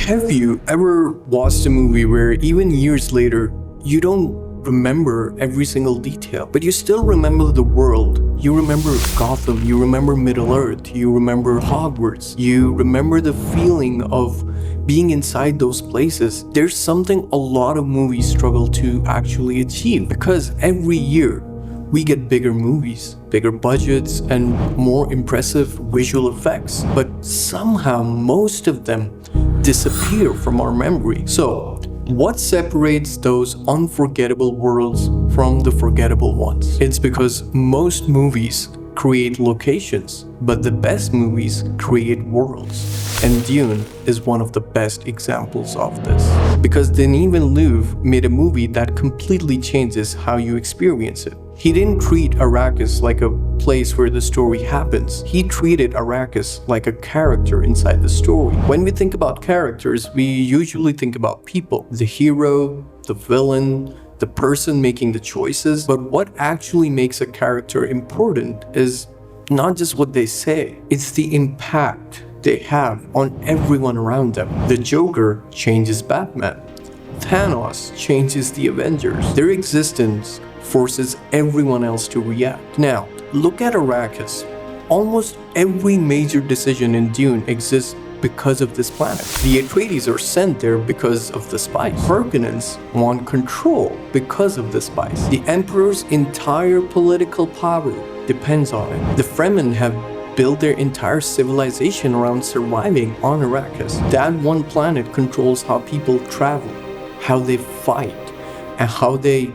Have you ever watched a movie where even years later, you don't remember every single detail, but you still remember the world? You remember Gotham, you remember Middle-earth, you remember Hogwarts, you remember the feeling of being inside those places. There's something a lot of movies struggle to actually achieve, because every year we get bigger movies, bigger budgets, and more impressive visual effects, but somehow most of them disappear from our memory. So, what separates those unforgettable worlds from the forgettable ones? It's because most movies create locations, but the best movies create worlds. And Dune is one of the best examples of this. Because Denis Villeneuve made a movie that completely changes how you experience it. He didn't treat Arrakis like a place where the story happens. He treated Arrakis like a character inside the story. When we think about characters, we usually think about people. The hero, the villain, the person making the choices. But what actually makes a character important is not just what they say, it's the impact they have on everyone around them. The Joker changes Batman. Thanos changes the Avengers. Their existence forces everyone else to react. Now, look at Arrakis. Almost every major decision in Dune exists because of this planet. The Atreides are sent there because of the spice. Harkonnens want control because of the spice. The Emperor's entire political power depends on it. The Fremen have built their entire civilization around surviving on Arrakis. That one planet controls how people travel, how they fight, and how they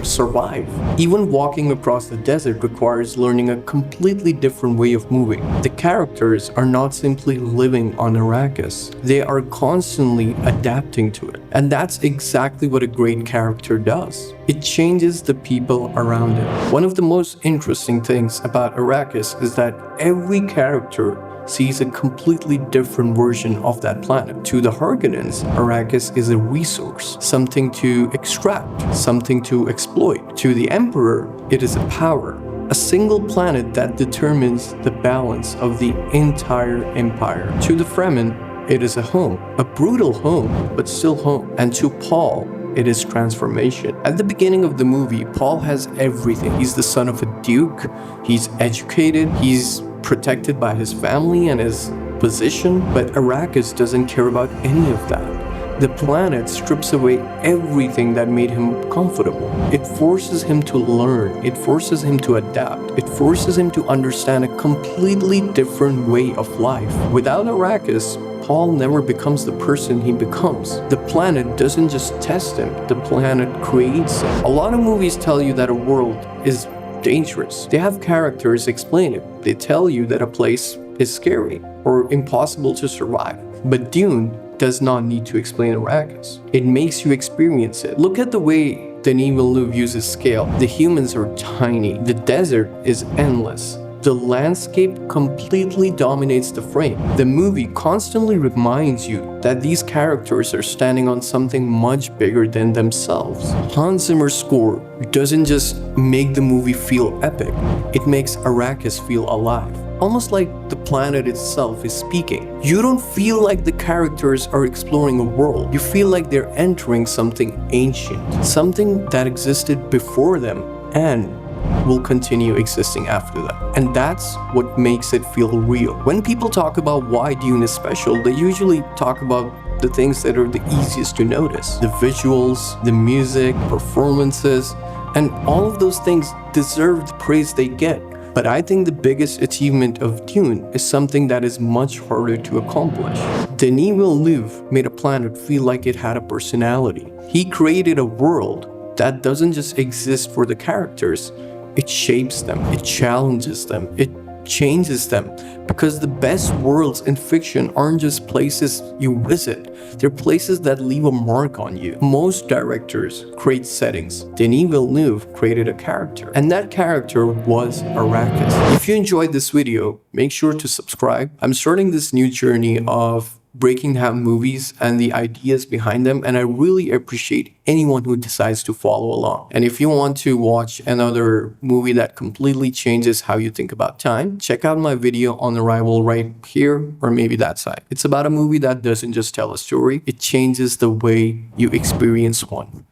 survive. Even walking across the desert requires learning a completely different way of moving. The characters are not simply living on Arrakis, they are constantly adapting to it. And that's exactly what a great character does. It changes the people around it. One of the most interesting things about Arrakis is that every character sees a completely different version of that planet. To the Harkonnens, Arrakis is a resource, something to extract, something to exploit. To the Emperor, it is a power, a single planet that determines the balance of the entire empire. To the Fremen, it is a home, a brutal home, but still home. And to Paul, it is transformation. At the beginning of the movie, Paul has everything. He's the son of a duke, he's educated, he's protected by his family and his position, but Arrakis doesn't care about any of that. The planet strips away everything that made him comfortable. It forces him to learn, it forces him to adapt, it forces him to understand a completely different way of life. Without Arrakis, Paul never becomes the person he becomes. The planet doesn't just test him, the planet creates him. A lot of movies tell you that a world is dangerous. They have characters explain it. They tell you that a place is scary or impossible to survive. But Dune does not need to explain Arrakis. It makes you experience it. Look at the way Denis Villeneuve uses scale. The humans are tiny. The desert is endless. The landscape completely dominates the frame. The movie constantly reminds you that these characters are standing on something much bigger than themselves. Hans Zimmer's score doesn't just make the movie feel epic, it makes Arrakis feel alive. Almost like the planet itself is speaking. You don't feel like the characters are exploring a world. You feel like they're entering something ancient, something that existed before them and will continue existing after that. And that's what makes it feel real. When people talk about why Dune is special, they usually talk about the things that are the easiest to notice. The visuals, the music, performances, and all of those things deserve the praise they get. But I think the biggest achievement of Dune is something that is much harder to accomplish. Denis Villeneuve made a planet feel like it had a personality. He created a world that doesn't just exist for the characters, it shapes them, it challenges them, it changes them. Because the best worlds in fiction aren't just places you visit, they're places that leave a mark on you. Most directors create settings. Denis Villeneuve created a character, and that character was Arrakis. If you enjoyed this video, make sure to subscribe. I'm starting this new journey of breaking down movies and the ideas behind them, and I really appreciate anyone who decides to follow along. And if you want to watch another movie that completely changes how you think about time, check out my video on Arrival right here, or maybe that side. It's about a movie that doesn't just tell a story, it changes the way you experience one.